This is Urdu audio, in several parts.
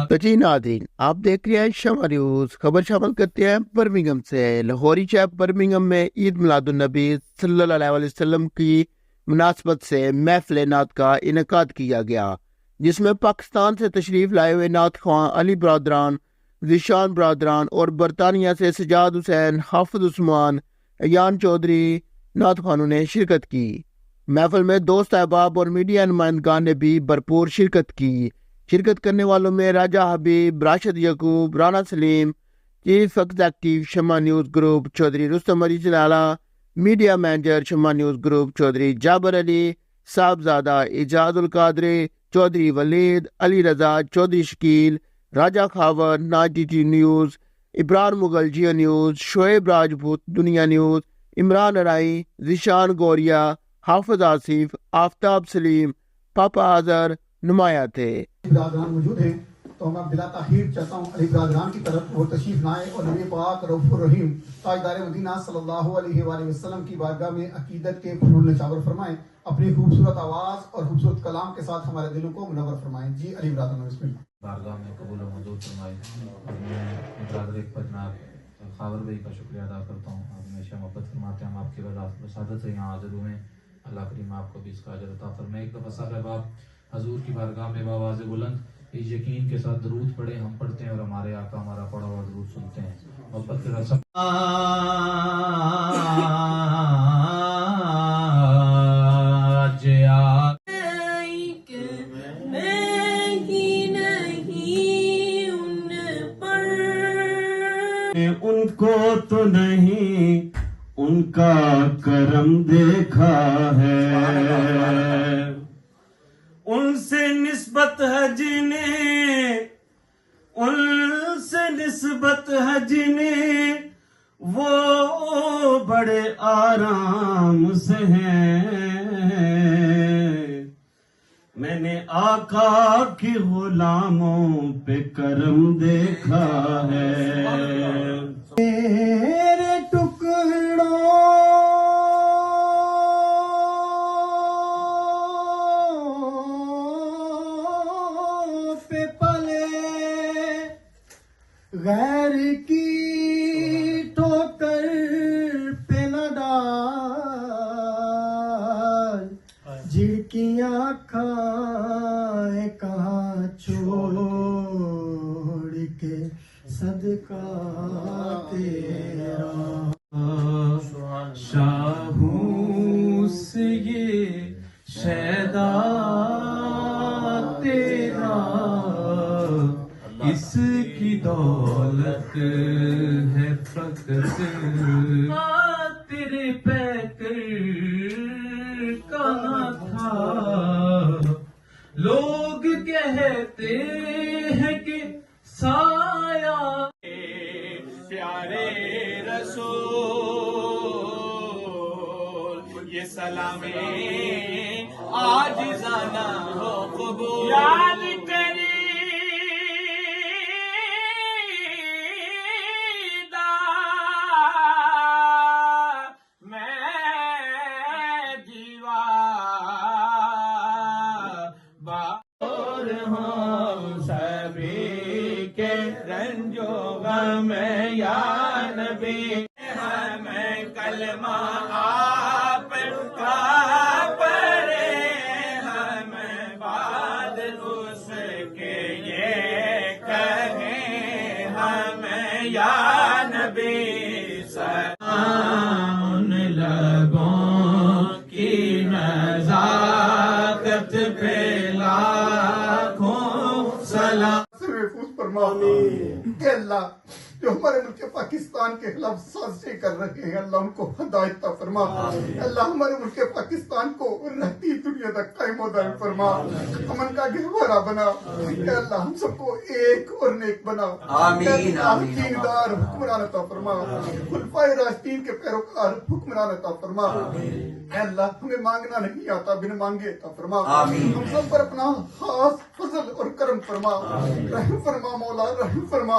تو جی ناظرین، آپ دیکھ رہے ہیں شمع نیوز۔ خبر شامل کرتے ہیں برمنگھم سے۔ لاہوری شہر برمنگھم میں عید میلاد النبی صلی اللہ علیہ وسلم کی مناسبت سے محفل نعت کا انعقاد کیا گیا، جس میں پاکستان سے تشریف لائے ہوئے نعت خواں علی برادران، ذیشان برادران اور برطانیہ سے سجاد حسین، حافظ عثمان، ایان چودھری نعت خوانوں نے شرکت کی۔ محفل میں دوست احباب اور میڈیا نمائندگان نے بھی بھرپور شرکت کی۔ شرکت کرنے والوں میں راجہ حبیب، راشد یعقوب، رانا سلیم، چیف ایگزیکٹو شمع نیوز گروپ چودھری رستم علی جلالہ، میڈیا مینیجر شمع نیوز گروپ چودھری جابر علی، صاحبزادہ اعجاز القادری، چودھری ولید، علی رضا، چودھری شکیل، راجہ خاور، ناجی ٹی نیوز، ابرار مغل جیو نیوز، شعیب راجپوت دنیا نیوز، عمران ارائی، ذیشان گوریا، حافظ آصف، آفتاب سلیم، پاپا اظہر نمایاں تھے۔ برادران موجود ہیں تو میں بلا تاخیر چاہتا ہوں علی برادران کی طرف وہ تشریف لائیں اور نبی پاک رؤوف الرحیم تاجدار مدینہ صلی اللہ علیہ وآلہ وسلم کی بارگاہ میں عقیدت کے پھول نچاور فرمائیں، اپنی خوبصورت آواز اور خوبصورت کلام کے ساتھ ہمارے دلوں کو منور فرمائیں۔ جی علی برادران، بسم اللہ۔ بارگاہ میں قبول و منظور فرمائے۔ اور میں برادر پر جناب خاور بھائی کا شکریہ ادا کرتا ہوں، آپ ہمیشہ محبت فرماتے ہیں، ہم آپ کی وسادت سے یہاں حاضر ہوئے ہیں۔ اللہ کریم آپ کو بھی اس کا اجر عطا فرمائے۔ ایک دفعہ صاحب آپ حضور کی بارگاہ میں بآواز بلند اس یقین کے ساتھ درود پڑھیں، ہم پڑھتے ہیں اور ہمارے آقا ہمارا پڑھا ہوا درود سنتے ہیں۔ محبت کے رسم ان کو تو نہیں ان کا کرم دیکھا ہے، ان سے نسبت ہے جنہیں، ان سے نسبت ہے جنہیں وہ بڑے آرام سے ہیں۔ میں نے آقا کی غلاموں پہ کرم دیکھا ہے۔ میرے ٹکڑوں پہ پلے غیر کی ٹھوکر پہ نہ ڈال، جھڑکیاں کھائے کہاں چھوڑ کے صدقہ تیرا، شاہوں سے یہ شیدا تیرا، اس کی دولت ہے فقط تیرے پیکر کہاں تھا۔ لوگ کہتے ہیں کہ سایہ پیارے رسول، یہ سلامی عاجزانہ ہو قبول، یاد کری میں یا نبی ہمیں کلمہ آپ کا پڑھے، ہمیں بعد اس کے یہ کہیں، ہمیں یا نبی سلام، ان لبوں کی نزاکت پہ لاکھوں سلام۔ محفوظ فرما کہ اللہ جو ہمارے ملک پاکستان کے خلاف سازشیں کر رہے ہیں، اللہ ان کو ہدایت عطا فرما۔ اللہ ہمارے ملک پاکستان کو رہتی دنیا تک قائم و دائم فرما، امن کا گہوارہ بنا۔ اے اللہ ہم سب کو ایک اور نیک بنا۔ آمین آمین۔ دیندار حکمران عطا فرما، خلفائے راشدین کے پیروکار حکمران عطا فرما۔ اے اللہ ہمیں مانگنا نہیں آتا، بن مانگے عطا فرما۔ ہم سب پر اپنا خاص فضل اور کرم فرما، رحم فرما مولا، رحم فرما۔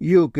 UK।